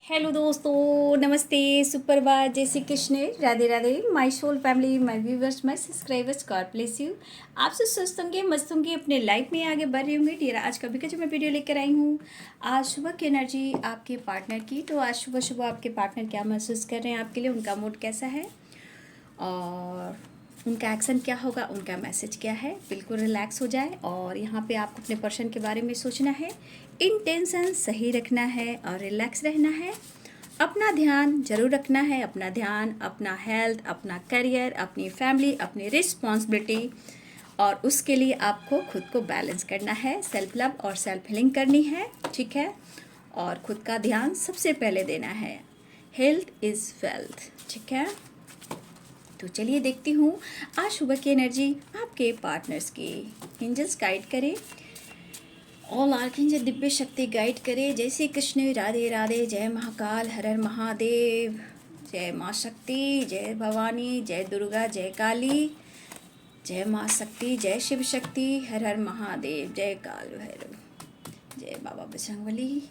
Hello दोस्तों, नमस्ते, सुप्रभात, जय Shri Krishna, Radhe Radhe. My soul family, my viewers, my subscribers, God bless you. आप सब स्वस्थ होंगे, मस्त होंगे, अपने लाइफ में आगे बढ़ रहे होंगे। डियर, आज का भी जो मैं वीडियो लेकर आई हूँ, आज सुबह की एनर्जी आपके पार्टनर की। तो आज सुबह सुबह आपके पार्टनर क्या महसूस कर रहे हैं आपके लिए, उनका मूड कैसा है और उनका एक्शन क्या होगा, उनका मैसेज क्या है। बिल्कुल रिलैक्स हो जाए और यहाँ पे आपको अपने पर्सन के बारे में सोचना है, इंटेंशन सही रखना है और रिलैक्स रहना है। अपना ध्यान जरूर रखना है, अपना ध्यान, अपना हेल्थ, अपना करियर, अपनी फैमिली, अपनी रिस्पॉन्सिबिलिटी, और उसके लिए आपको खुद को बैलेंस करना है। सेल्फ लव और सेल्फ हीलिंग करनी है, ठीक है। और खुद का ध्यान सबसे पहले देना है। हेल्थ इज़ वेल्थ, ठीक है। तो चलिए देखती हूँ आज सुबह की एनर्जी आपके पार्टनर्स की। एंजल्स गाइड करें, ऑल आर्कएंजल दिव्य शक्ति गाइड करे। जय श्री कृष्ण, राधे राधे, जय महाकाल, हर हर महादेव, जय माँ शक्ति, जय भवानी, जय दुर्गा, जय काली, जय माँ शक्ति, जय शिव शक्ति, हर हर महादेव, जय काल भैरव, जय बाबा बजरंगबली।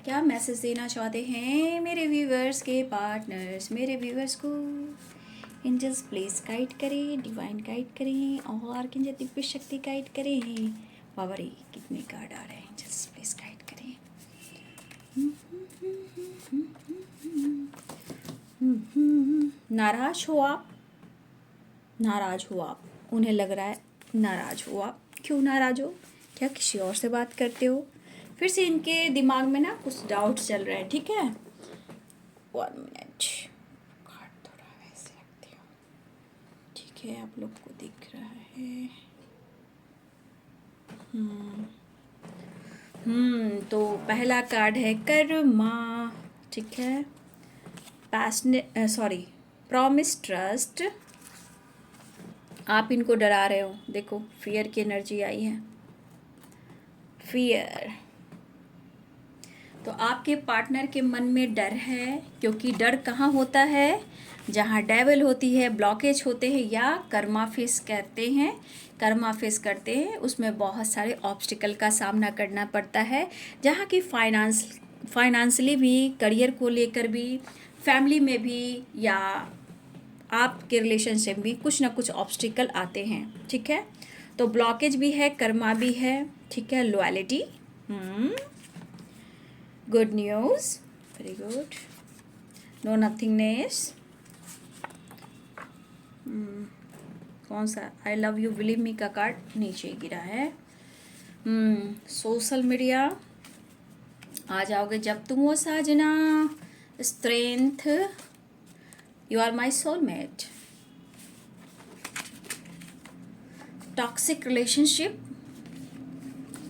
क्या मैसेज देना चाहते हैं मेरे व्यूवर्स के पार्टनर्स, मेरे व्यूवर्स को एंजल्स प्लीज गाइड करें, डिवाइन गाइड करें, और आर्कएंजल दिव्य शक्ति गाइड करें। पावर कितने कार्ड आ रहे हैं, एंजल्स प्लीज गाइड करें। नाराज हो आप, नाराज हो आप, उन्हें लग रहा है नाराज हो आप। क्यों नाराज हो? क्या किसी और से बात करते हो? फिर से इनके दिमाग में ना कुछ डाउट चल रहा है, ठीक है। 1 मिनट, कार्ड थोड़ा वैसे रखती हूँ, ठीक है, आप लोग को दिख रहा है। तो पहला कार्ड है कर्मा, ठीक है। Promise, trust. आप इनको डरा रहे हो, देखो फियर की एनर्जी आई है, फियर। तो आपके पार्टनर के मन में डर है, क्योंकि डर कहाँ होता है? जहाँ डेविल होती है, ब्लॉकेज होते हैं, या कर्मा फेस कहते हैं, कर्मा फेस करते हैं, उसमें बहुत सारे ऑब्स्टिकल का सामना करना पड़ता है। जहाँ की फाइनेंशियली भी, करियर को लेकर भी, फैमिली में भी, या आपके रिलेशनशिप में कुछ ना कुछ ऑब्स्टिकल आते हैं, ठीक है। तो ब्लॉकेज भी है, कर्मा भी है, ठीक है। Loyalty, good news, very good. No nothingness, कौन सा? I love you, believe me का कार्ड नीचे गिरा है। सोशल मीडिया, आ जाओगे जब तुम हो साजना। Strength, you are my soulmate. Toxic relationship,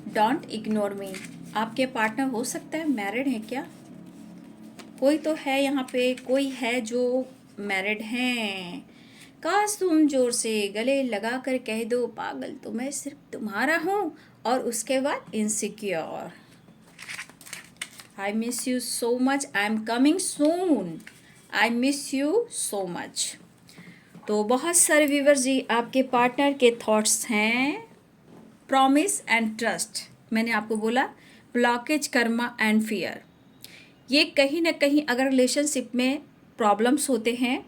don't ignore me. आपके पार्टनर हो सकता है मैरिड है क्या? कोई तो है यहाँ पे, कोई है जो मैरिड हैं। काश तुम जोर से गले लगा कर कह दो, पागल तो मैं सिर्फ तुम्हारा हूँ, और उसके बाद insecure. I miss you so much, I am coming soon, I miss you so much. तो बहुत सारे व्यूवर्स जी, आपके पार्टनर के थॉट्स हैं प्रॉमिस एंड ट्रस्ट। मैंने आपको बोला ब्लॉकेज, कर्मा एंड फियर। ये कहीं ना कहीं अगर रिलेशनशिप में प्रॉब्लम्स होते हैं,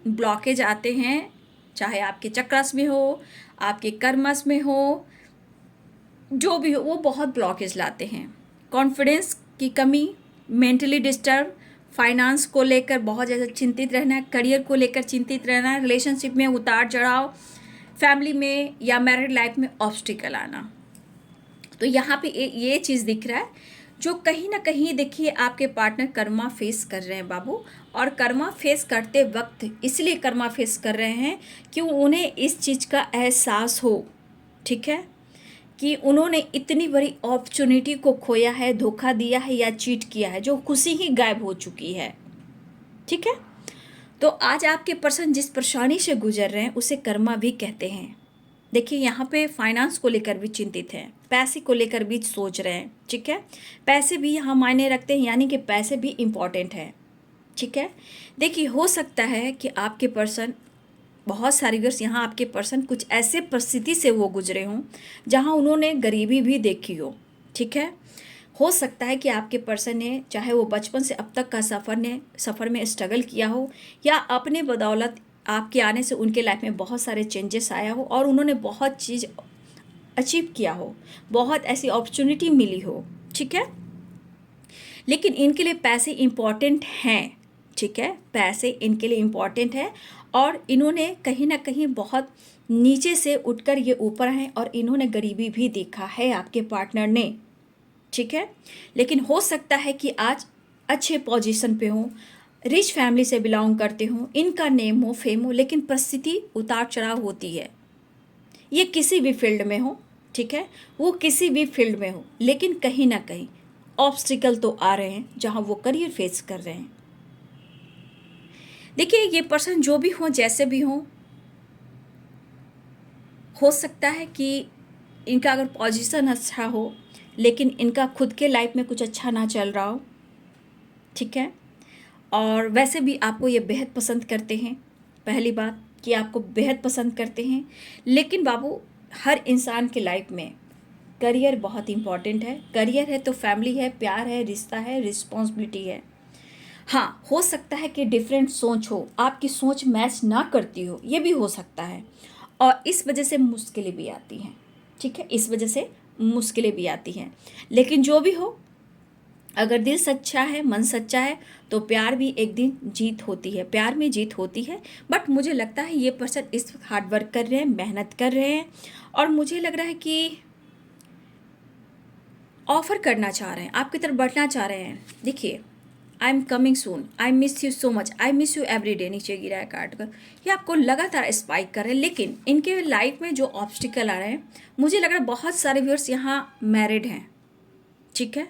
ब्लॉकेज आते हैं, चाहे आपके चक्रस में हो, आपके कर्मस में हो, जो भी हो, वो बहुत ब्लॉकेज लाते हैं। कॉन्फिडेंस की कमी, मेंटली डिस्टर्ब, फाइनेंस को लेकर बहुत ज़्यादा चिंतित रहना, करियर को लेकर चिंतित रहना, रिलेशनशिप में उतार चढ़ाव, फैमिली में या मैरिड लाइफ में ऑब्स्टिकल आना। तो यहाँ पे ये चीज़ दिख रहा है, जो कहीं ना कहीं देखिए आपके पार्टनर कर्मा फेस कर रहे हैं बाबू। और कर्मा फेस करते वक्त इसलिए कर्मा फेस कर रहे हैं कि उन्हें इस चीज़ का एहसास हो, ठीक है, कि उन्होंने इतनी बड़ी अपॉर्चुनिटी को खोया है, धोखा दिया है या चीट किया है, जो खुशी ही गायब हो चुकी है, ठीक है। तो आज आपके पर्सन जिस परेशानी से गुजर रहे हैं उसे कर्मा भी कहते हैं। देखिए यहाँ पे फाइनेंस को लेकर भी चिंतित हैं, पैसे को लेकर भी सोच रहे हैं, ठीक है। पैसे भी यहाँ मायने रखते हैं, यानी कि पैसे भी इम्पॉर्टेंट है, ठीक है। देखिए हो सकता है कि आपके पर्सन, बहुत सारी वर्ष यहाँ आपके पर्सन कुछ ऐसे परिस्थिति से वो गुजरे हों जहाँ उन्होंने गरीबी भी देखी हो, ठीक है। हो सकता है कि आपके पर्सन ने, चाहे वो बचपन से अब तक का सफ़र में स्ट्रगल किया हो, या अपने बदौलत आपके आने से उनके लाइफ में बहुत सारे चेंजेस आया हो और उन्होंने बहुत चीज़ अचीव किया हो, बहुत ऐसी अपॉर्चुनिटी मिली हो, ठीक है। लेकिन इनके लिए पैसे इम्पॉर्टेंट हैं, ठीक है, पैसे इनके लिए इम्पॉर्टेंट है और इन्होंने कहीं ना कहीं बहुत नीचे से उठकर ये ऊपर हैं और इन्होंने गरीबी भी देखा है आपके पार्टनर ने, ठीक है। लेकिन हो सकता है कि आज अच्छे पोजीशन पे हो, रिच फैमिली से बिलोंग करते हो, इनका नेम हो, फेम हो, लेकिन परिस्थिति उतार चढ़ाव होती है। ये किसी भी फील्ड में हो, ठीक है, वो किसी भी फील्ड में हो, लेकिन कहीं ना कहीं ऑब्स्टिकल तो आ रहे हैं जहां वो करियर फेस कर रहे हैं। देखिए, ये पर्सन जो भी हो, जैसे भी हो सकता है कि इनका अगर पोजीशन अच्छा हो लेकिन इनका खुद के लाइफ में कुछ अच्छा ना चल रहा हो, ठीक है। और वैसे भी आपको ये बेहद पसंद करते हैं, पहली बात कि आपको बेहद पसंद करते हैं, लेकिन बाबू हर इंसान के लाइफ में करियर बहुत इम्पॉर्टेंट है। करियर है तो फैमिली है, प्यार है, रिश्ता है, रिस्पॉन्सिबिलिटी है। हाँ, हो सकता है कि डिफरेंट सोच हो, आपकी सोच मैच ना करती हो, ये भी हो सकता है और इस वजह से मुश्किलें भी आती हैं, ठीक है, इस वजह से मुश्किलें भी आती हैं। लेकिन जो भी हो, अगर दिल सच्चा है, मन सच्चा है, तो प्यार भी एक दिन जीत होती है, प्यार में जीत होती है। बट मुझे लगता है ये पर्सन इस वक्त हार्ड वर्क कर रहे हैं, मेहनत कर रहे हैं और मुझे लग रहा है कि ऑफ़र करना चाह रहे हैं, आपकी तरफ बढ़ना चाह रहे हैं। देखिए, I am coming soon, I miss you so much, I miss you every day, नीचे गिरा है काट कर, ये आपको लगातार स्पाइक कर रहे हैं। लेकिन इनके लाइफ में जो ऑब्स्टिकल आ रहे हैं, मुझे लग रहा है बहुत सारे व्यूअर्स यहाँ मैरिड हैं, ठीक है,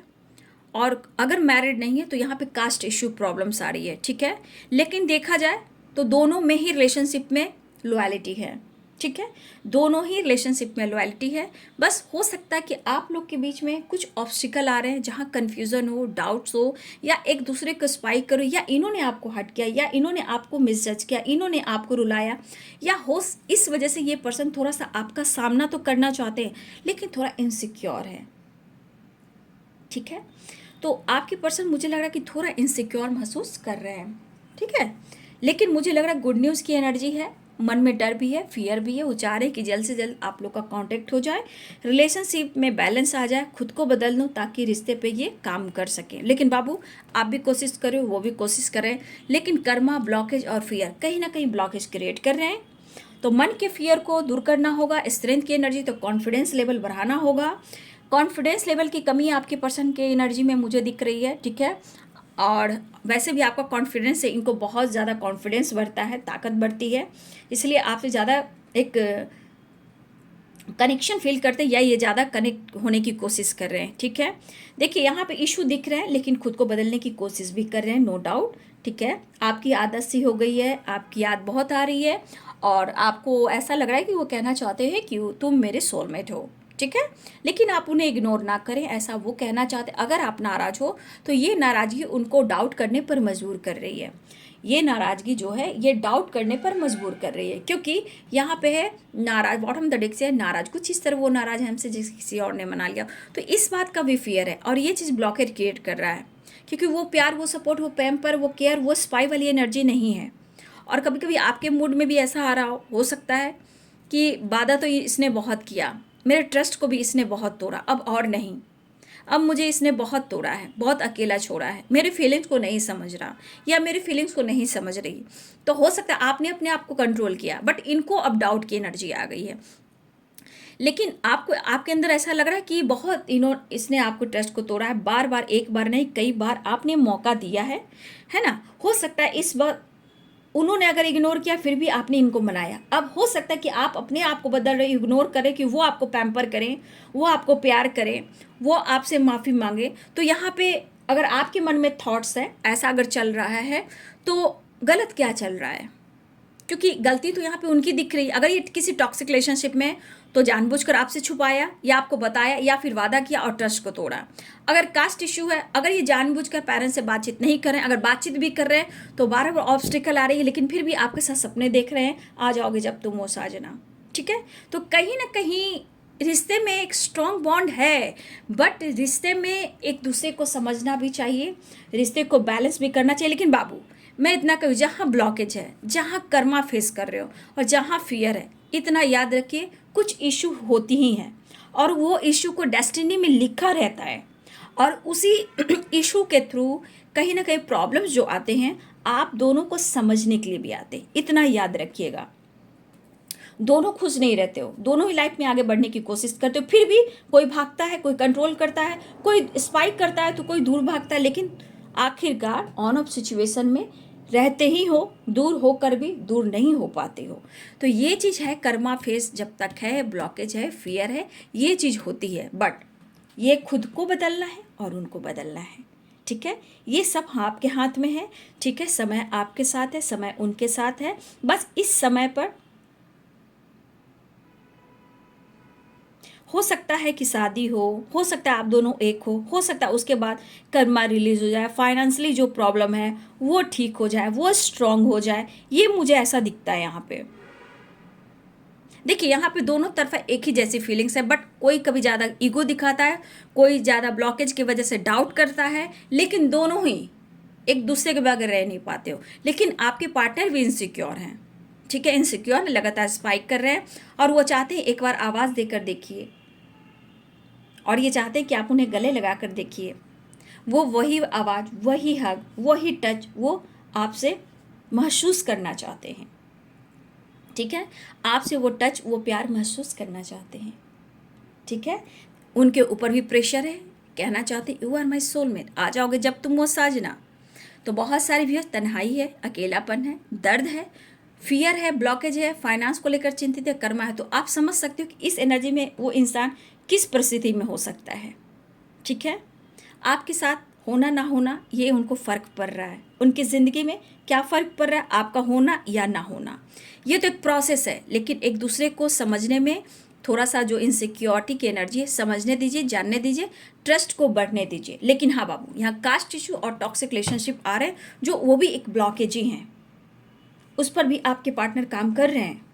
और अगर मैरिड नहीं है तो यहाँ पे कास्ट इश्यू प्रॉब्लम्स आ रही है, ठीक है। लेकिन देखा जाए तो दोनों में ही रिलेशनशिप में लॉयलिटी है, ठीक है, दोनों ही रिलेशनशिप में लॉयलिटी है। बस हो सकता है कि आप लोग के बीच में कुछ ऑब्स्टिकल आ रहे हैं जहाँ कन्फ्यूज़न हो, डाउट्स हो, या एक दूसरे को स्पाइक करो, या इन्होंने आपको हट किया, या इन्होंने आपको मिसजज किया, इन्होंने आपको रुलाया, या हो इस वजह से ये पर्सन थोड़ा सा आपका सामना तो करना चाहते हैं लेकिन थोड़ा इनसिक्योर है, ठीक है। तो आपके पर्सन मुझे लग रहा है कि थोड़ा इनसिक्योर महसूस कर रहे हैं, ठीक है। लेकिन मुझे लग रहा है गुड न्यूज़ की एनर्जी है, मन में डर भी है, फियर भी है, वो चाह रहे हैं कि जल्द से जल्द आप लोग का कांटेक्ट हो जाए, रिलेशनशिप में बैलेंस आ जाए, खुद को बदल लो ताकि रिश्ते पे ये काम कर सकें। लेकिन बाबू, आप भी कोशिश करो, वो भी कोशिश करें, लेकिन कर्मा, ब्लॉकेज और फियर कहीं ना कहीं ब्लॉकेज क्रिएट कर रहे हैं। तो मन के फियर को दूर करना होगा, स्ट्रेंथ की एनर्जी, तो कॉन्फिडेंस लेवल बढ़ाना होगा। कॉन्फिडेंस लेवल की कमी आपके पर्सन के एनर्जी में मुझे दिख रही है, ठीक है। और वैसे भी आपका कॉन्फिडेंस है, इनको बहुत ज़्यादा कॉन्फिडेंस बढ़ता है, ताकत बढ़ती है, इसलिए आपसे ज़्यादा एक कनेक्शन फील करते हैं या ये ज़्यादा कनेक्ट होने की कोशिश कर रहे हैं, ठीक है। देखिए, यहाँ पे इशू दिख रहे हैं लेकिन खुद को बदलने की कोशिश भी कर रहे हैं, नो डाउट, ठीक है। आपकी आदत सी हो गई है, आपकी याद बहुत आ रही है और आपको ऐसा लग रहा है कि वो कहना चाहते हैं कि तुम मेरे सोलमेट हो, ठीक है। लेकिन आप उन्हें इग्नोर ना करें, ऐसा वो कहना चाहते। अगर आप नाराज़ हो तो ये नाराज़गी उनको डाउट करने पर मजबूर कर रही है, ये नाराज़गी जो है ये डाउट करने पर मजबूर कर रही है, क्योंकि यहाँ पे है नाराज़, बॉटम द डेक से है नाराज़, कुछ इस तरह वो नाराज़ है हमसे जिस किसी और ने मना लिया, तो इस बात का भी फियर है और ये चीज़ ब्लॉकेज क्रिएट कर रहा है, क्योंकि वो प्यार, वो सपोर्ट, वो पैम्पर, वो केयर, वो स्पाई वाली एनर्जी नहीं है। और कभी कभी आपके मूड में भी ऐसा आ रहा हो सकता है कि वादा तो इसने बहुत किया, मेरे ट्रस्ट को भी इसने बहुत तोड़ा, अब और नहीं, अब मुझे इसने बहुत तोड़ा है, बहुत अकेला छोड़ा है, मेरे फीलिंग्स को नहीं समझ रहा या मेरे फीलिंग्स को नहीं समझ रही। तो हो सकता है आपने अपने आप को कंट्रोल किया बट इनको अब डाउट की एनर्जी आ गई है। लेकिन आपको, आपके अंदर ऐसा लग रहा है कि बहुत इसने आपको ट्रस्ट को तोड़ा है, बार बार, एक बार नहीं कई बार आपने मौका दिया है ना। हो सकता है इस बार उन्होंने अगर इग्नोर किया फिर भी आपने इनको मनाया। अब हो सकता है कि आप अपने आप को बदल रहे, इग्नोर करें कि वो आपको पैम्पर करें, वो आपको प्यार करें, वो आपसे माफ़ी मांगे। तो यहाँ पे अगर आपके मन में थॉट्स है, ऐसा अगर चल रहा है तो गलत क्या चल रहा है, क्योंकि गलती तो यहाँ पे उनकी दिख रही है। अगर ये किसी टॉक्सिक रिलेशनशिप में तो जानबूझकर आपसे छुपाया या आपको बताया या फिर वादा किया और ट्रस्ट को तोड़ा। अगर कास्ट इश्यू है, अगर ये जानबूझकर पेरेंट्स से बातचीत नहीं कर रहे हैं, अगर बातचीत भी कर रहे हैं तो बार बार ऑब्स्टिकल आ रही है, लेकिन फिर भी आपके साथ सपने देख रहे हैं, आ जाओगे जब तुम वो साजना, ठीक है। तो कहीं ना कहीं रिश्ते में एक स्ट्रॉन्ग बॉन्ड है, बट रिश्ते में एक दूसरे को समझना भी चाहिए, रिश्ते को बैलेंस भी करना चाहिए। लेकिन बाबू, मैं इतना कहूँ, जहाँ ब्लॉकेज है, जहाँ कर्मा फेस कर रहे हो और जहाँ फियर है, इतना याद रखिए, कुछ इशू होती ही हैं और वो इशू को डेस्टिनी में लिखा रहता है, और उसी इशू के थ्रू कहीं ना कहीं प्रॉब्लम्स जो आते हैं, आप दोनों को समझने के लिए भी आते हैं। इतना याद रखिएगा, दोनों खुश नहीं रहते हो, दोनों ही लाइफ में आगे बढ़ने की कोशिश करते हो, फिर भी कोई भागता है, कोई कंट्रोल करता है, कोई स्पाइक करता है तो कोई दूर भागता है, लेकिन आखिरकार ऑन ऑफ सिचुएशन में रहते ही हो, दूर होकर भी दूर नहीं हो पाते हो। तो ये चीज़ है, कर्मा फेस जब तक है, ब्लॉकेज है, फियर है, ये चीज़ होती है, बट ये खुद को बदलना है और उनको बदलना है। ठीक है, ये सब आपके हाथ में है। ठीक है, समय आपके साथ है, समय उनके साथ है। बस इस समय पर हो सकता है कि शादी हो सकता है आप दोनों एक हो सकता है उसके बाद कर्मा रिलीज हो जाए, फाइनेंशियली जो प्रॉब्लम है वो ठीक हो जाए, वो स्ट्रांग हो जाए, ये मुझे ऐसा दिखता है यहाँ पे। देखिए, यहाँ पे दोनों तरफा एक ही जैसी फीलिंग्स है, बट कोई कभी ज़्यादा ईगो दिखाता है, कोई ज़्यादा ब्लॉकेज की वजह से डाउट करता है, लेकिन दोनों ही एक दूसरे के बगैर रह नहीं पाते हो। लेकिन आपके पार्टनर भी इनसिक्योर हैं। ठीक है, इनसिक्योर लगातार स्पाइक कर रहे हैं और वो चाहते हैं एक बार आवाज़ देकर देखिए, और ये चाहते हैं कि आप उन्हें गले लगा कर देखिए। वो वही आवाज़, वही हग, वही टच वो आपसे महसूस करना चाहते हैं। ठीक है, आपसे वो टच, वो प्यार महसूस करना चाहते हैं। ठीक है, उनके ऊपर भी प्रेशर है, कहना चाहते यू आर माई सोलमेट, आ जाओगे जब तुम वो साजना। तो बहुत सारी भी तन्हाई है, अकेलापन है, दर्द है, फियर है, ब्लॉकेज है, फाइनेंस को लेकर चिंतित है, कर्मा है। तो आप समझ सकते हो कि इस एनर्जी में वो इंसान किस परिस्थिति में हो सकता है। ठीक है, आपके साथ होना ना होना ये उनको फ़र्क पड़ रहा है, उनकी ज़िंदगी में क्या फ़र्क पड़ रहा है, आपका होना या ना होना। ये तो एक प्रोसेस है, लेकिन एक दूसरे को समझने में थोड़ा सा जो इनसिक्योरिटी की एनर्जी है, समझने दीजिए, जानने दीजिए, ट्रस्ट को बढ़ने दीजिए। लेकिन हाँ बाबू, यहाँ कास्ट इशू और टॉक्सिक रिलेशनशिप आ रहे हैं, जो वो भी एक ब्लॉकेज ही हैं, उस पर भी आपके पार्टनर काम कर रहे हैं।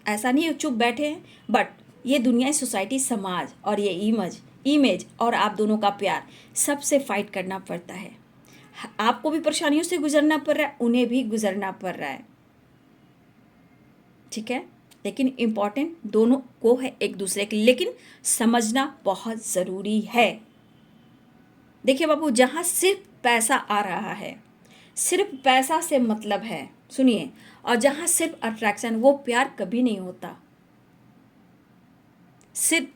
ऐसा नहीं है चुप बैठे हैं, बट ये दुनिया, सोसाइटी, समाज और ये इमेज और आप दोनों का प्यार, सबसे फाइट करना पड़ता है। आपको भी परेशानियों से गुजरना पड़ रहा है, उन्हें भी गुजरना पड़ रहा है। ठीक है, लेकिन इम्पॉर्टेंट दोनों को है एक दूसरे के लिए, लेकिन समझना बहुत ज़रूरी है। देखिए बाबू, जहाँ सिर्फ पैसा आ रहा है, सिर्फ पैसा से मतलब है, सुनिए, और जहाँ सिर्फ अट्रैक्शन, वो प्यार कभी नहीं होता। सिर्फ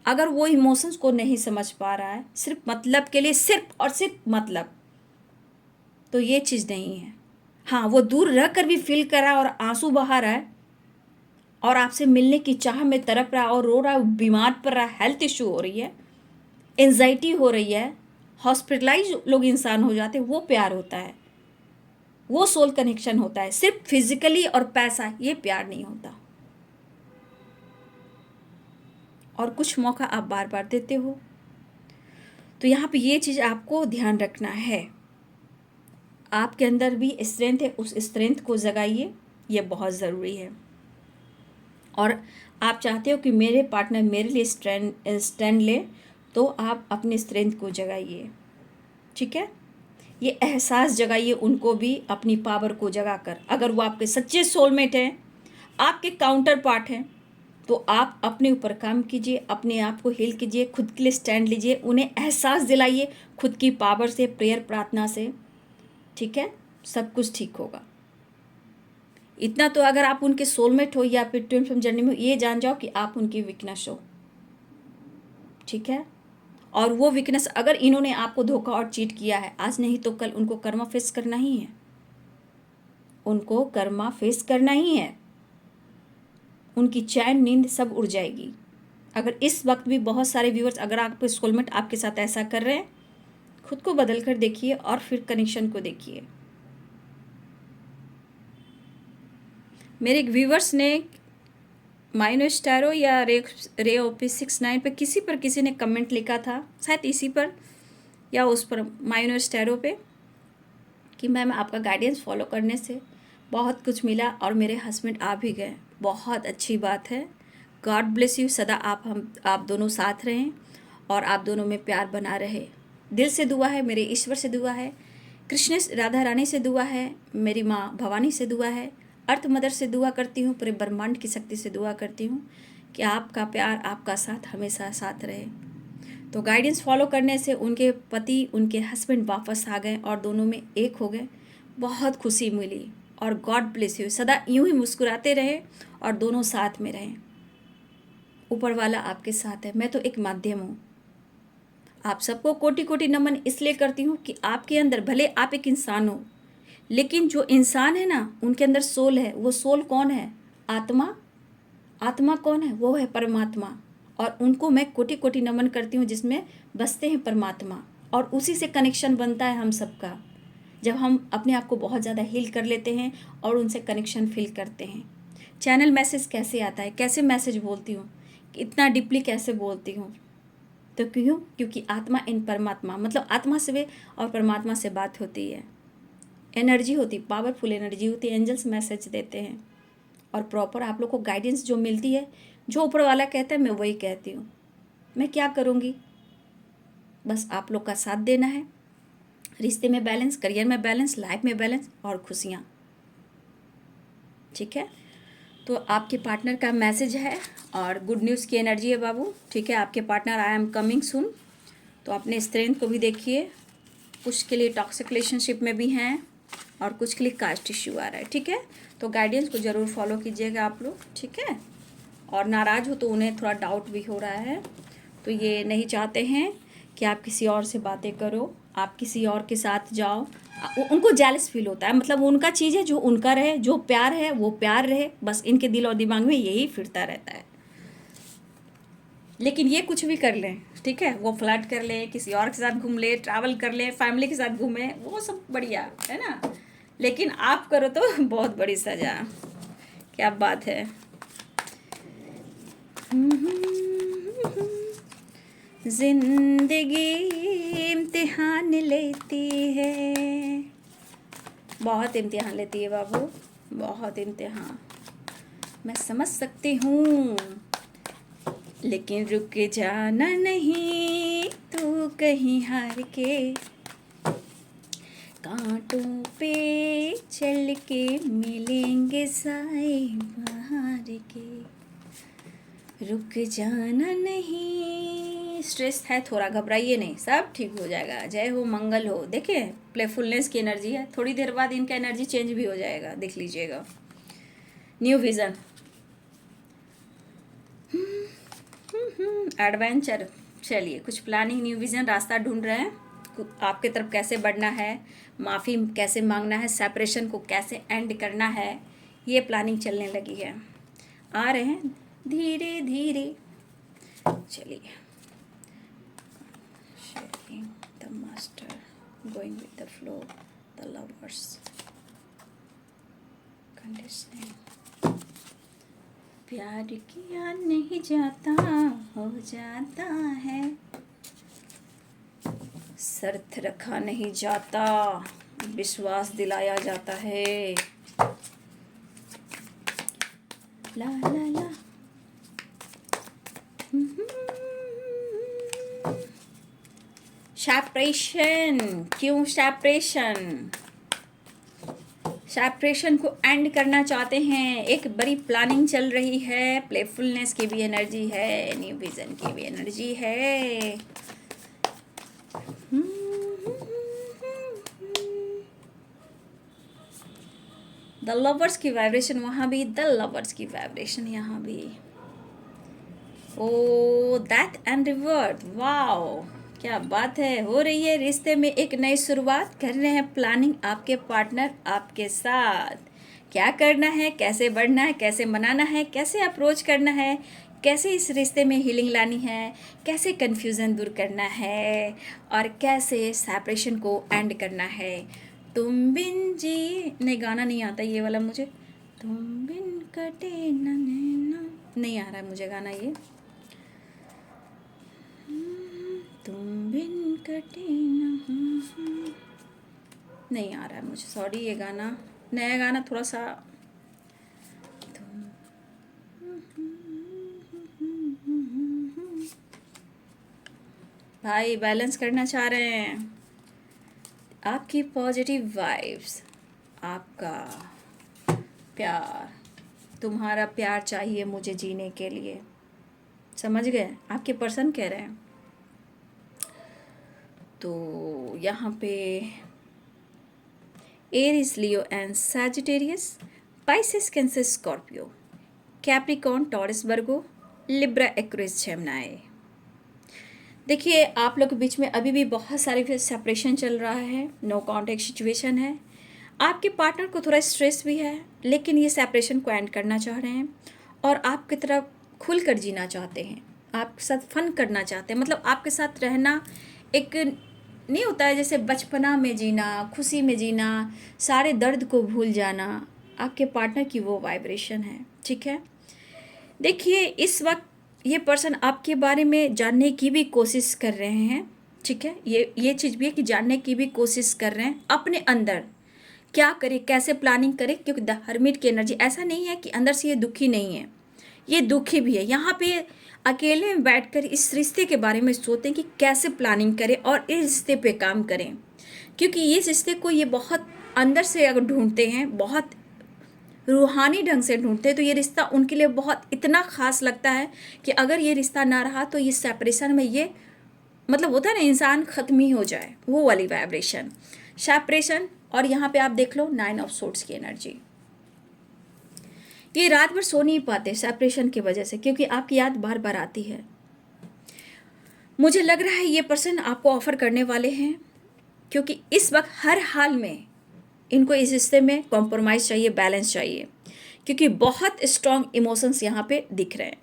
अगर वो इमोशंस को नहीं समझ पा रहा है, सिर्फ मतलब के लिए, सिर्फ और सिर्फ मतलब, तो ये चीज़ नहीं है। हाँ, वो दूर रह कर भी फील कर रहा है और आंसू बहा रहा है और आपसे मिलने की चाह में तड़प रहा है और रो रहा है, बीमार पड़ रहा है, हेल्थ इशू हो रही है, एंजाइटी हो रही है, हॉस्पिटलाइज लोग इंसान हो जाते हैं, वो प्यार होता है, वो सोल कनेक्शन होता है। सिर्फ फिजिकली और पैसा, ये प्यार नहीं होता। और कुछ मौका आप बार बार देते हो, तो यहाँ पे ये चीज़ आपको ध्यान रखना है। आपके अंदर भी स्ट्रेंथ है, उस स्ट्रेंथ को जगाइए, ये बहुत ज़रूरी है। और आप चाहते हो कि मेरे पार्टनर मेरे लिए स्टैंड ले, तो आप अपनी स्ट्रेंथ को जगाइए। ठीक है, ये एहसास जगाइए उनको भी, अपनी पावर को जगाकर। अगर वो आपके सच्चे सोलमेट हैं, आपके काउंटर पार्ट हैं, तो आप अपने ऊपर काम कीजिए, अपने आप को हील कीजिए, खुद के लिए स्टैंड लीजिए, उन्हें एहसास दिलाइए खुद की पावर से, प्रेयर, प्रार्थना से। ठीक है, सब कुछ ठीक होगा। इतना तो अगर आप उनके सोलमेट हो या फिर ट्विन फ्लेम जर्नी में, ये जान जाओ कि आप उनकी वीकनेस हो। ठीक है, और वो वीकनेस, अगर इन्होंने आपको धोखा और चीट किया है, आज नहीं तो कल उनको कर्मा फेस करना ही है, उनको कर्मा फेस करना ही है। उनकी चैन नींद सब उड़ जाएगी। अगर इस वक्त भी बहुत सारे व्यूअर्स, अगर आपके सोलमेट आपके साथ ऐसा कर रहे हैं, खुद को बदल कर देखिए और फिर कनेक्शन को देखिए। मेरे एक व्यूवर्स ने माइनस टैरो या रे ओपी 69 पे किसी ने कमेंट लिखा था, शायद इसी पर या उस पर, माइनस टैरो पे, कि मैम आपका गाइडेंस फॉलो करने से बहुत कुछ मिला और मेरे हस्बैंड आ भी गए। बहुत अच्छी बात है, गॉड ब्लेस यू। सदा आप दोनों साथ रहें और आप दोनों में प्यार बना रहे। दिल से दुआ है, मेरे ईश्वर से दुआ है, कृष्ण राधा रानी से दुआ है, मेरी माँ भवानी से दुआ है, अर्थ मदर से दुआ करती हूँ, पूरे ब्रह्मांड की शक्ति से दुआ करती हूँ कि आपका प्यार, आपका साथ हमेशा साथ रहे। तो गाइडेंस फॉलो करने से उनके पति, उनके हस्बैंड वापस आ गए और दोनों में एक हो गए। बहुत खुशी मिली और गॉड ब्लेस यू। सदा यूं ही मुस्कुराते रहे और दोनों साथ में रहें। ऊपर वाला आपके साथ है, मैं तो एक माध्यम हूँ। आप सबको कोटि कोटि नमन इसलिए करती हूँ कि आपके अंदर, भले आप एक इंसान हो, लेकिन जो इंसान है ना, उनके अंदर सोल है। वो सोल कौन है? आत्मा। आत्मा कौन है? वो है परमात्मा। और उनको मैं कोटि कोटि नमन करती हूँ, जिसमें बसते हैं परमात्मा, और उसी से कनेक्शन बनता है हम सबका, जब हम अपने आप को बहुत ज़्यादा हील कर लेते हैं और उनसे कनेक्शन फील करते हैं। चैनल मैसेज कैसे आता है, कैसे मैसेज बोलती हूँ, इतना डीपली कैसे बोलती हूँ? तो क्यों? क्योंकि आत्मा इन परमात्मा, मतलब आत्मा से और परमात्मा से बात होती है, एनर्जी होती, पावरफुल एनर्जी होती है। एंजल्स मैसेज देते हैं और प्रॉपर आप लोग को गाइडेंस जो मिलती है, जो ऊपर वाला कहता है मैं वही कहती हूँ। मैं क्या करूँगी? बस आप लोग का साथ देना है। रिश्ते में बैलेंस, करियर में बैलेंस, लाइफ में बैलेंस और खुशियाँ। ठीक है? तो आपके पार्टनर का मैसेज है और गुड न्यूज़ की एनर्जी है बाबू। ठीक है? आपके partner I am coming soon. तो अपने स्ट्रेंथ को भी देखिए। कुछ के लिए टॉक्सिक रिलेशनशिप में भी हैं और कुछ के लिए कास्ट इश्यू आ रहा है। ठीक है? तो गाइडेंस को ज़रूर फॉलो कीजिएगा आप लोग। ठीक है? और नाराज़ हो तो उन्हें थोड़ा डाउट भी हो रहा है, तो ये नहीं चाहते हैं कि आप किसी और से बातें करो, आप किसी और के साथ जाओ। उनको जेलस फील होता है, मतलब उनका चीज़ है जो उनका रहे, जो प्यार है वो प्यार रहे, बस इनके दिल और दिमाग में यही फिरता रहता है। लेकिन ये कुछ भी कर लें, ठीक है, वो फ्लर्ट कर लें, किसी और के साथ घूम ले, ट्रैवल कर लें, फैमिली के साथ घूमें, वो सब बढ़िया है ना। लेकिन आप करो तो बहुत बड़ी सजा। क्या बात है। जिंदगी इम्तिहान लेती है, बहुत इम्तिहान लेती है बाबू, बहुत इम्तिहान। मैं समझ सकती हूँ, लेकिन रुक जाना नहीं तू कहीं हार के, कांटों पे चल के मिलेंगे साए बाहर के, रुक जाना नहीं। स्ट्रेस है थोड़ा, घबराइए नहीं, सब ठीक हो जाएगा। जय हो, मंगल हो। देखिए प्लेफुलनेस की एनर्जी है, थोड़ी देर बाद इनका एनर्जी चेंज भी हो जाएगा, देख लीजिएगा। New vision, adventure. चलिए, कुछ प्लानिंग, न्यू विज़न, रास्ता ढूंढ रहे हैं आपके तरफ, कैसे बढ़ना है, माफ़ी कैसे मांगना है, सेपरेशन को कैसे एंड करना है, ये प्लानिंग चलने लगी है। आ रहे हैं धीरे धीरे। चलिए, sharing the master, going with the flow, the lovers, conditioning. प्यार किया नहीं जाता, हो जाता है, शर्त रखा नहीं जाता, विश्वास दिलाया जाता है। ला ला ला। सेपरेशन, क्यों सेपरेशन? सेपरेशन को एंड करना चाहते हैं। एक बड़ी प्लानिंग चल रही है, प्लेफुलनेस की भी एनर्जी है, न्यू विजन की भी एनर्जी है। द लवर्स की वाइब्रेशन वहाँ भी, द लवर्स की वाइब्रेशन यहाँ भी। ओ दैट एंड रिवर्ट, वाओ, क्या बात है। हो रही है रिश्ते में एक नई शुरुआत, कर रहे हैं प्लानिंग आपके पार्टनर आपके साथ। क्या करना है, कैसे बढ़ना है, कैसे मनाना है, कैसे अप्रोच करना है, कैसे इस रिश्ते में हीलिंग लानी है, कैसे कन्फ्यूज़न दूर करना है, और कैसे सेपरेशन को एंड करना है। तुम बिन जी, नहीं गाना नहीं आता ये वाला मुझे, तुम बिन कटे न नैना, नहीं आ रहा है मुझे गाना ये, तुम बिन कटे न, नहीं आ रहा है मुझे, सॉरी। ये गाना, नया गाना थोड़ा सा, भाई बैलेंस करना चाह रहे हैं। आपकी पॉजिटिव वाइब्स, आपका प्यार, तुम्हारा प्यार चाहिए मुझे जीने के लिए। समझ गए? आपके पर्सन कह रहे हैं। तो यहाँ पे Aries, Leo and Sagittarius, Pisces, Cancer, Scorpio, Capricorn, Taurus, Virgo, Libra, Aquarius, Gemini. देखिए आप लोग के बीच में अभी भी बहुत सारे सेपरेशन चल रहा है, नो कॉन्टेक्ट सिचुएशन है। आपके पार्टनर को थोड़ा स्ट्रेस भी है, लेकिन ये सेपरेशन को एंड करना चाह रहे हैं और आपकी तरफ खुल कर जीना चाहते हैं, आपके साथ फन करना चाहते हैं। मतलब आपके साथ रहना एक नहीं होता है जैसे बचपना में जीना, खुशी में जीना, सारे दर्द को भूल जाना, आपके पार्टनर की वो वाइब्रेशन है। ठीक है, देखिए इस वक्त ये पर्सन आपके बारे में जानने की भी कोशिश कर रहे हैं। ठीक है, ये चीज़ भी है कि जानने की भी कोशिश कर रहे हैं अपने अंदर क्या करें, कैसे प्लानिंग करें। क्योंकि द हर्मिट की एनर्जी ऐसा नहीं है कि अंदर से ये दुखी नहीं है, ये दुखी भी है। यहाँ पे अकेले में बैठकर इस रिश्ते के बारे में सोचते हैं कि कैसे प्लानिंग करें और इस रिश्ते पे काम करें। क्योंकि इस रिश्ते को ये बहुत अंदर से अगर ढूंढते हैं, बहुत रूहानी ढंग से ढूंढते हैं, तो ये रिश्ता उनके लिए बहुत इतना ख़ास लगता है कि अगर ये रिश्ता ना रहा तो ये सेपरेशन में ये मतलब होता है ना, इंसान ख़त्म ही हो जाए, वो वाली वाइब्रेशन सेपरेशन। और यहाँ पे आप देख लो 9 ऑफ सोर्ड्स की एनर्जी। ये रात भर सो नहीं पाते सेपरेशन की वजह से, क्योंकि आपकी याद बार बार आती है। मुझे लग रहा है ये पर्सन आपको ऑफर करने वाले हैं, क्योंकि इस वक्त हर हाल में इनको इस रिश्ते में कॉम्प्रोमाइज़ चाहिए, बैलेंस चाहिए, क्योंकि बहुत स्ट्रॉन्ग इमोशंस यहाँ पे दिख रहे हैं।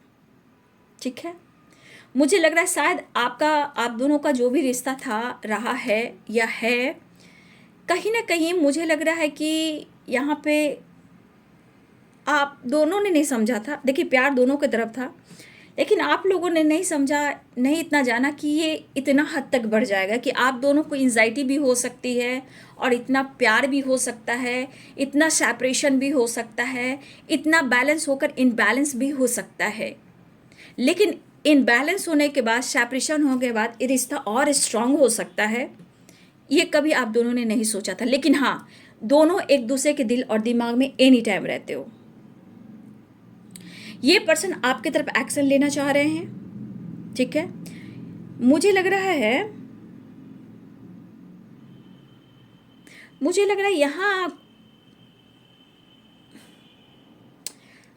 ठीक है, मुझे लग रहा है शायद आप दोनों का जो भी रिश्ता था, रहा है या है, कहीं ना कहीं मुझे लग रहा है कि यहाँ पे आप दोनों ने नहीं समझा था। देखिए प्यार दोनों की तरफ था, लेकिन आप लोगों ने नहीं समझा, नहीं इतना जाना कि ये इतना हद तक बढ़ जाएगा कि आप दोनों को एंजाइटी भी हो सकती है और इतना प्यार भी हो सकता है, इतना सेपरेशन भी हो सकता है, इतना बैलेंस होकर इनबैलेंस भी हो सकता है। लेकिन इनबैलेंस होने के बाद, सेपरेशन होने के बाद ये रिश्ता और स्ट्रांग हो सकता है, ये कभी आप दोनों ने नहीं सोचा था। लेकिन हाँ, दोनों एक दूसरे के दिल और दिमाग में एनी टाइम रहते हो। ये पर्सन आपके तरफ एक्शन लेना चाह रहे हैं। ठीक है, मुझे लग रहा है यहाँ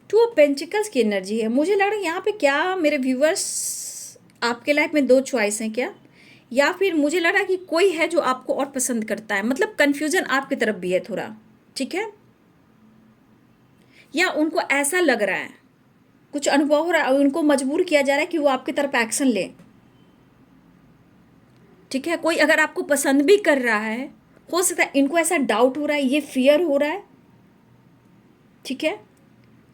2 ऑफ पेंटिकल्स की एनर्जी है। मुझे लग रहा है यहाँ पे क्या मेरे व्यूवर्स, आपके लाइफ में 2 चॉइस हैं क्या, या फिर मुझे लग रहा है कि कोई है जो आपको और पसंद करता है। मतलब कन्फ्यूजन आपकी तरफ भी है थोड़ा। ठीक है, या उनको ऐसा लग रहा है, कुछ अनुभव हो रहा है और उनको मजबूर किया जा रहा है कि वो आपकी तरफ एक्शन ले। ठीक है, कोई अगर आपको पसंद भी कर रहा है, हो सकता है इनको ऐसा डाउट हो रहा है, ये फियर हो रहा है। ठीक है,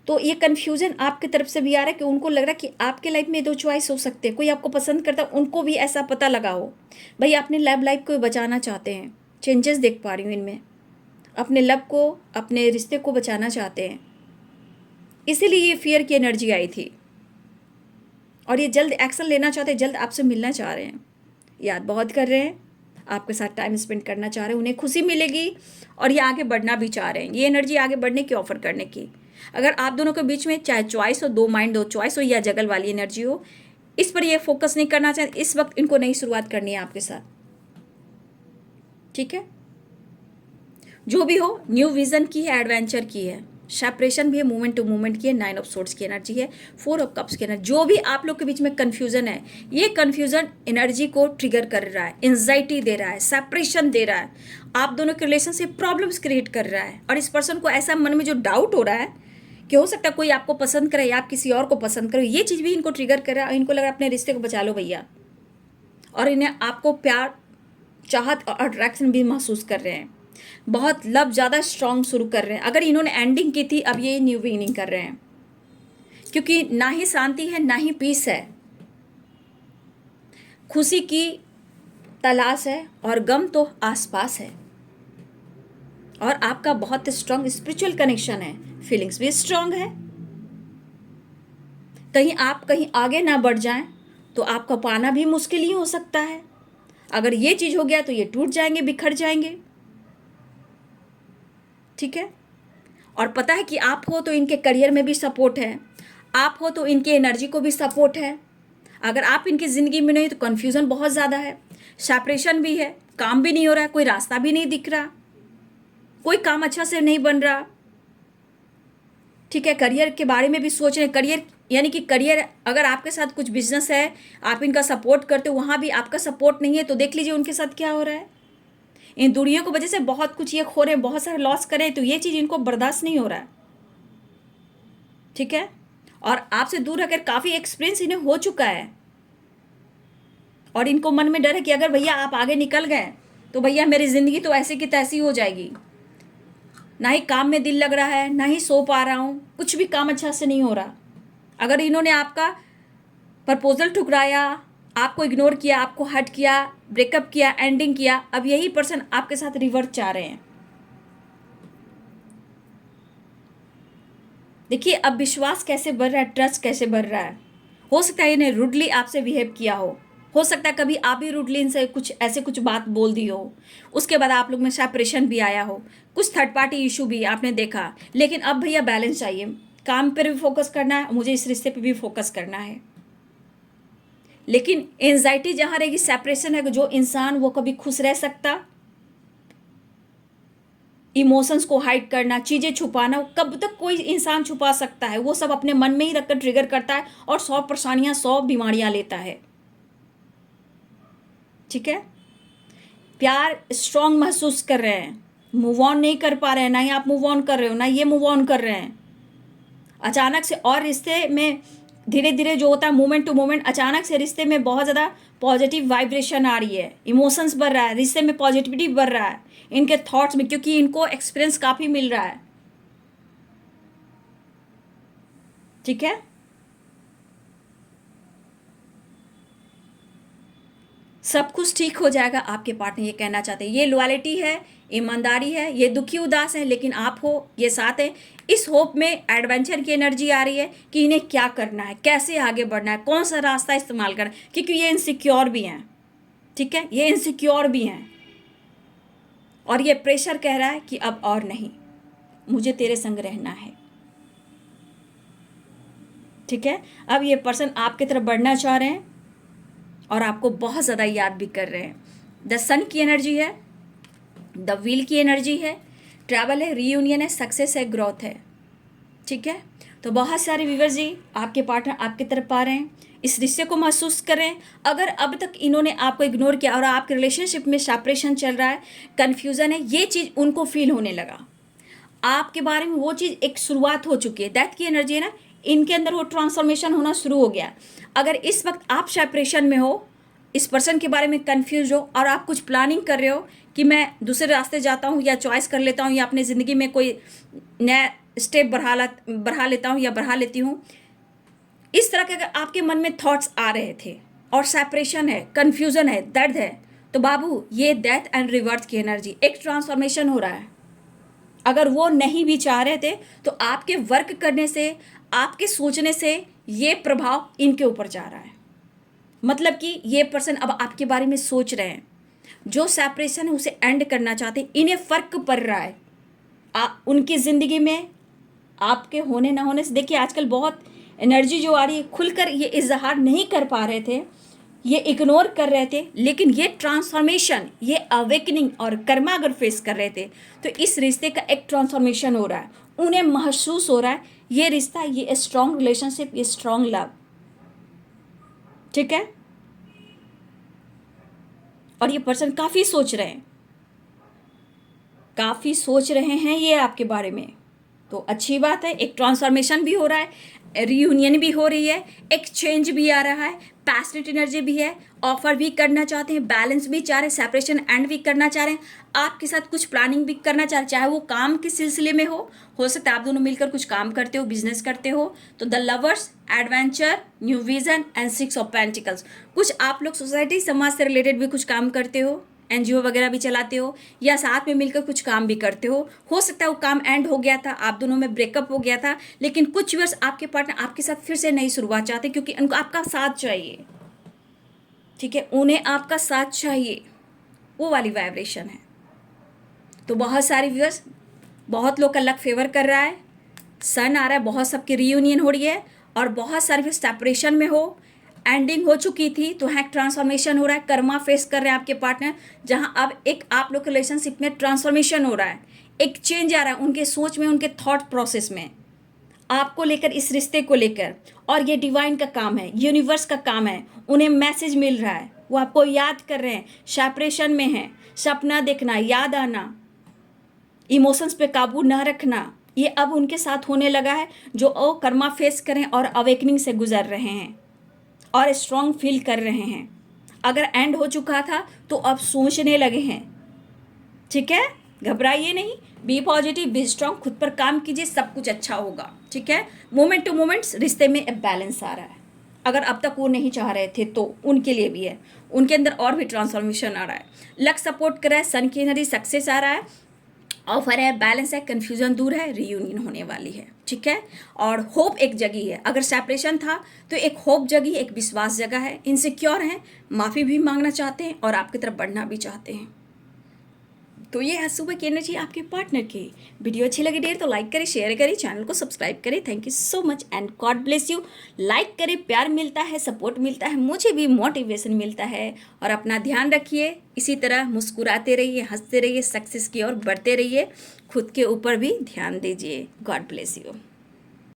तो ये कन्फ्यूजन आपकी तरफ से भी आ रहा है कि उनको लग रहा है कि आपके लाइफ में 2 चॉइस हो सकते हैं। कोई आपको पसंद करता है, उनको भी ऐसा पता लगा हो, भाई अपने लव लाइफ को बचाना चाहते हैं। चेंजेस देख पा रही हूँ इनमें, अपने लव को, अपने रिश्ते को बचाना चाहते हैं, इसीलिए ये फियर की एनर्जी आई थी। और ये जल्द एक्शन लेना चाहते हैं, जल्द आपसे मिलना चाह रहे हैं, याद बहुत कर रहे हैं, आपके साथ टाइम स्पेंड करना चाह रहे हैं, उन्हें खुशी मिलेगी और ये आगे बढ़ना भी चाह रहे हैं। ये एनर्जी आगे बढ़ने की, ऑफर करने की। अगर आप दोनों के बीच में चाहे चॉइस हो, 2 माइंड 2 चॉइस हो, या जगल वाली एनर्जी हो, इस पर ये फोकस नहीं करना चाहते इस वक्त। इनको नई शुरुआत करनी है आपके साथ। ठीक है, जो भी हो, न्यू विजन की है, एडवेंचर की है, सेपरेशन भी है, मूवमेंट टू मूवमेंट की है, 9 ऑफ सोर्ड्स की एनर्जी है, 4 ऑफ कप्स की एनर्जी। जो भी आप लोग के बीच में कन्फ्यूजन है, ये कन्फ्यूजन एनर्जी को ट्रिगर कर रहा है, एंजाइटी दे रहा है, सेपरेशन दे रहा है, आप दोनों के रिलेशन से प्रॉब्लम्स क्रिएट कर रहा है। और इस पर्सन को ऐसा मन में जो डाउट हो रहा है कि हो सकता है कोई आपको पसंद करे या आप किसी और को पसंद करो, ये चीज़ भी इनको ट्रिगर कर रहा है। इनको लग रहा है अपने रिश्ते को बचा लो भैया, और इन्हें आपको प्यार, चाहत और अट्रैक्शन भी महसूस कर रहे हैं, बहुत लव ज़्यादा स्ट्रॉन्ग शुरू कर रहे हैं। अगर इन्होंने एंडिंग की थी, अब ये न्यू बिगिनिंग कर रहे हैं, क्योंकि ना ही शांति है ना ही पीस है, खुशी की तलाश है और गम तो आसपास है। और आपका बहुत स्ट्रॉन्ग स्पिरिचुअल कनेक्शन है, फीलिंग्स भी स्ट्रॉन्ग है। कहीं आप कहीं आगे ना बढ़ जाएं तो आपका पाना भी मुश्किल ही हो सकता है। अगर ये चीज़ हो गया तो ये टूट जाएंगे, बिखर जाएंगे। ठीक है। और पता है कि आप हो तो इनके करियर में भी सपोर्ट है, आप हो तो इनकी एनर्जी को भी सपोर्ट है। अगर आप इनकी ज़िंदगी में नहीं तो कन्फ्यूज़न बहुत ज़्यादा है, सेपरेशन भी है, काम भी नहीं हो रहा है, कोई रास्ता भी नहीं दिख रहा, कोई काम अच्छा से नहीं बन रहा। ठीक है। करियर के बारे में भी सोच रहे हैं, करियर यानी कि करियर, अगर आपके साथ कुछ बिजनेस है, आप इनका सपोर्ट करते हो, वहाँ भी आपका सपोर्ट नहीं है, तो देख लीजिए उनके साथ क्या हो रहा है। इन दूरियों की वजह से बहुत कुछ ये खो रहे हैं, बहुत सारे लॉस करें, तो ये चीज़ इनको बर्दाश्त नहीं हो रहा है। ठीक है। और आपसे दूर रहकर काफ़ी एक्सपीरियंस इन्हें हो चुका है, और इनको मन में डर है कि अगर भैया आप आगे निकल गए तो भैया मेरी ज़िंदगी तो ऐसे की तैसी हो जाएगी। ना ही काम में दिल लग रहा है, ना ही सो पा रहा हूँ, कुछ भी काम अच्छा से नहीं हो रहा। अगर इन्होंने आपका प्रपोजल ठुकराया, आपको इग्नोर किया, आपको हट किया, ब्रेकअप किया, एंडिंग किया, अब यही पर्सन आपके साथ रिवर्स चाह रहे हैं। देखिए अब विश्वास कैसे बढ़ रहा है, ट्रस्ट कैसे बढ़ रहा है। हो सकता है इन्हें रूडली आपसे बिहेव किया हो सकता है कभी आप भी रूडली इनसे कुछ बात बोल दी हो, उसके बाद आप लोग में सेपरेशन भी आया हो, कुछ थर्ड पार्टी इशू भी आपने देखा। लेकिन अब भैया बैलेंस चाहिए, काम पर भी फोकस करना है, मुझे इस रिश्ते पर भी फोकस करना है। लेकिन एंजाइटी जहाँ रहेगी, सेपरेशन है, जो इंसान वो कभी खुश रह सकता, इमोशंस को हाइड करना, चीज़ें छुपाना, कब तक कोई इंसान छुपा सकता है। वो सब अपने मन में ही रखकर ट्रिगर करता है और 100 परेशानियां, 100 बीमारियां लेता है। ठीक है। प्यार स्ट्रांग महसूस कर रहे हैं, मूव ऑन नहीं कर पा रहे हैं, ना ही आप मूव ऑन कर रहे हो, ना ये मूव ऑन कर रहे हैं। अचानक से, और रिश्ते में धीरे धीरे जो होता है मोमेंट टू मोमेंट, अचानक से रिश्ते में बहुत ज़्यादा पॉजिटिव वाइब्रेशन आ रही है, इमोशंस बढ़ रहा है, रिश्ते में पॉजिटिविटी बढ़ रहा है इनके थॉट्स में, क्योंकि इनको एक्सपीरियंस काफ़ी मिल रहा है। ठीक है। सब कुछ ठीक हो जाएगा, आपके पार्टनर ये कहना चाहते हैं। ये लॉयल्टी है, ईमानदारी है, ये दुखी उदास है लेकिन आप हो, ये साथ है। इस होप में एडवेंचर की एनर्जी आ रही है कि इन्हें क्या करना है, कैसे आगे बढ़ना है, कौन सा रास्ता इस्तेमाल करना है, क्योंकि ये इनसिक्योर भी हैं। ठीक है। ये इनसिक्योर भी हैं और ये प्रेशर कह रहा है कि अब और नहीं, मुझे तेरे संग रहना है। ठीक है। अब ये पर्सन आपकी तरफ बढ़ना चाह रहे हैं और आपको बहुत ज़्यादा याद भी कर रहे हैं। द सन की एनर्जी है, द व्हील की एनर्जी है, ट्रैवल है, रीयूनियन है, सक्सेस है, ग्रोथ है। ठीक है। तो बहुत सारे व्यूअर्स जी आपके पार्टनर आपकी तरफ आ रहे हैं, इस रिश्ते को महसूस कर रहे हैं। अगर अब तक इन्होंने आपको इग्नोर किया और आपके रिलेशनशिप में सेपरेशन चल रहा है, कन्फ्यूज़न है, ये चीज़ उनको फील होने लगा आपके बारे में, वो चीज़ एक शुरुआत हो चुकी है। डेथ की एनर्जी है ना, इनके अंदर वो ट्रांसफॉर्मेशन होना शुरू हो गया। अगर इस वक्त आप सेपरेशन में हो, इस पर्सन के बारे में कंफ्यूज हो और आप कुछ प्लानिंग कर रहे हो कि मैं दूसरे रास्ते जाता हूँ या चॉइस कर लेता हूँ या अपनी ज़िंदगी में कोई नया स्टेप बढ़ा लेता हूँ या बढ़ा लेती हूँ, इस तरह के अगर आपके मन में थॉट्स आ रहे थे और सेपरेशन है, कन्फ्यूज़न है, दर्द है, तो बाबू ये डेथ एंड रिवर्थ की एनर्जी, एक ट्रांसफॉर्मेशन हो रहा है। अगर वो नहीं भी चाह रहे थे तो आपके वर्क करने से, आपके सोचने से ये प्रभाव इनके ऊपर जा रहा है। मतलब कि ये पर्सन अब आपके बारे में सोच रहे हैं, जो सेपरेशन है उसे एंड करना चाहते हैं, इन्हें फ़र्क पड़ रहा है उनकी ज़िंदगी में आपके होने ना होने से। देखिए आजकल बहुत एनर्जी जो आ रही है, खुलकर ये इजहार नहीं कर पा रहे थे, ये इग्नोर कर रहे थे, लेकिन ये ट्रांसफॉर्मेशन, ये अवेकनिंग और कर्मा अगर फेस कर रहे थे तो इस रिश्ते का एक ट्रांसफॉर्मेशन हो रहा है, उन्हें महसूस हो रहा है ये रिश्ता, ये स्ट्रॉन्ग रिलेशनशिप, ये स्ट्रॉन्ग लव। ठीक है। और ये पर्सन काफ़ी सोच रहे हैं, काफ़ी सोच रहे हैं ये आपके बारे में, तो अच्छी बात है। एक ट्रांसफॉर्मेशन भी हो रहा है, रियूनियन भी हो रही है, एक्सचेंज भी आ रहा है, पैशनेट एनर्जी भी है, ऑफर भी करना चाहते हैं, बैलेंस भी चाह रहे हैं, सेपरेशन एंड भी करना चाह रहे हैं, आपके साथ कुछ प्लानिंग भी करना चाह रहे हैं, चाहे वो काम के सिलसिले में हो सकता है आप दोनों मिलकर कुछ काम करते हो, बिजनेस करते हो। तो the lovers, adventure, new vision and 6 of pentacles, कुछ आप लोग सोसाइटी समाज से रिलेटेड भी कुछ काम करते हो, एनजीओ वगैरह भी चलाते हो या साथ में मिलकर कुछ काम भी करते हो सकता है वो काम एंड हो गया था, आप दोनों में ब्रेकअप हो गया था, लेकिन कुछ वर्ष आपके पार्टनर आपके साथ फिर से नई शुरुआत चाहते क्योंकि उनको आपका साथ चाहिए। ठीक है, उन्हें आपका साथ चाहिए, वो वाली वाइब्रेशन है। तो बहुत सारे व्यूअर्स, बहुत लोग का लक फेवर कर रहा है, सन आ रहा है, बहुत सबकी रीयूनियन हो रही है, और बहुत सारे व्यूअर्स सेपरेशन में हो, एंडिंग हो चुकी थी तो यहाँ ट्रांसफॉर्मेशन हो रहा है, कर्मा फेस कर रहे हैं आपके पार्टनर, जहाँ अब एक आप लोग के रिलेशनशिप में ट्रांसफॉर्मेशन हो रहा है, एक चेंज आ रहा है उनके सोच में, उनके थॉट प्रोसेस में, आपको लेकर, इस रिश्ते को लेकर। और ये डिवाइन का काम है, यूनिवर्स का काम है, उन्हें मैसेज मिल रहा है, वो आपको याद कर रहे हैं, सेपरेशन में है, सपना देखना, याद आना, इमोशंस पे काबू ना रखना, ये अब उनके साथ होने लगा है, जो वो कर्मा फेस करें और अवेकनिंग से गुजर रहे हैं और स्ट्रांग फील कर रहे हैं। अगर एंड हो चुका था तो अब सोचने लगे हैं। ठीक है, घबराइए नहीं, बी पॉजिटिव, बी स्ट्रांग, खुद पर काम कीजिए, सब कुछ अच्छा होगा। ठीक है, मोमेंट टू मोमेंट्स रिश्ते में एक बैलेंस आ रहा है। अगर अब तक वो नहीं चाह रहे थे तो उनके लिए भी है, उनके अंदर और भी ट्रांसफॉर्मेशन आ रहा है, लक सपोर्ट कर रहा है, सन की एनर्जी, सक्सेस आ रहा है, ऑफर है, बैलेंस है, कंफ्यूजन दूर है, रीयूनियन होने वाली है। ठीक है, और होप एक जगी है। अगर सेपरेशन था तो एक होप जगी, एक विश्वास जगा है, इनसिक्योर हैं, माफ़ी भी मांगना चाहते हैं और आपकी तरफ बढ़ना भी चाहते हैं। तो ये है सुबह की एनर्जी आपके पार्टनर की। वीडियो अच्छी लगी डेयर तो लाइक करें, शेयर करें, चैनल को सब्सक्राइब करें। Thank you so much and God bless you. Like करें, प्यार मिलता है, सपोर्ट मिलता है, मुझे भी मोटिवेशन मिलता है। और अपना ध्यान रखिए, इसी तरह मुस्कुराते रहिए, हंसते रहिए, सक्सेस की ओर बढ़ते रहिए, खुद के ऊपर भी ध्यान दीजिए। God bless you.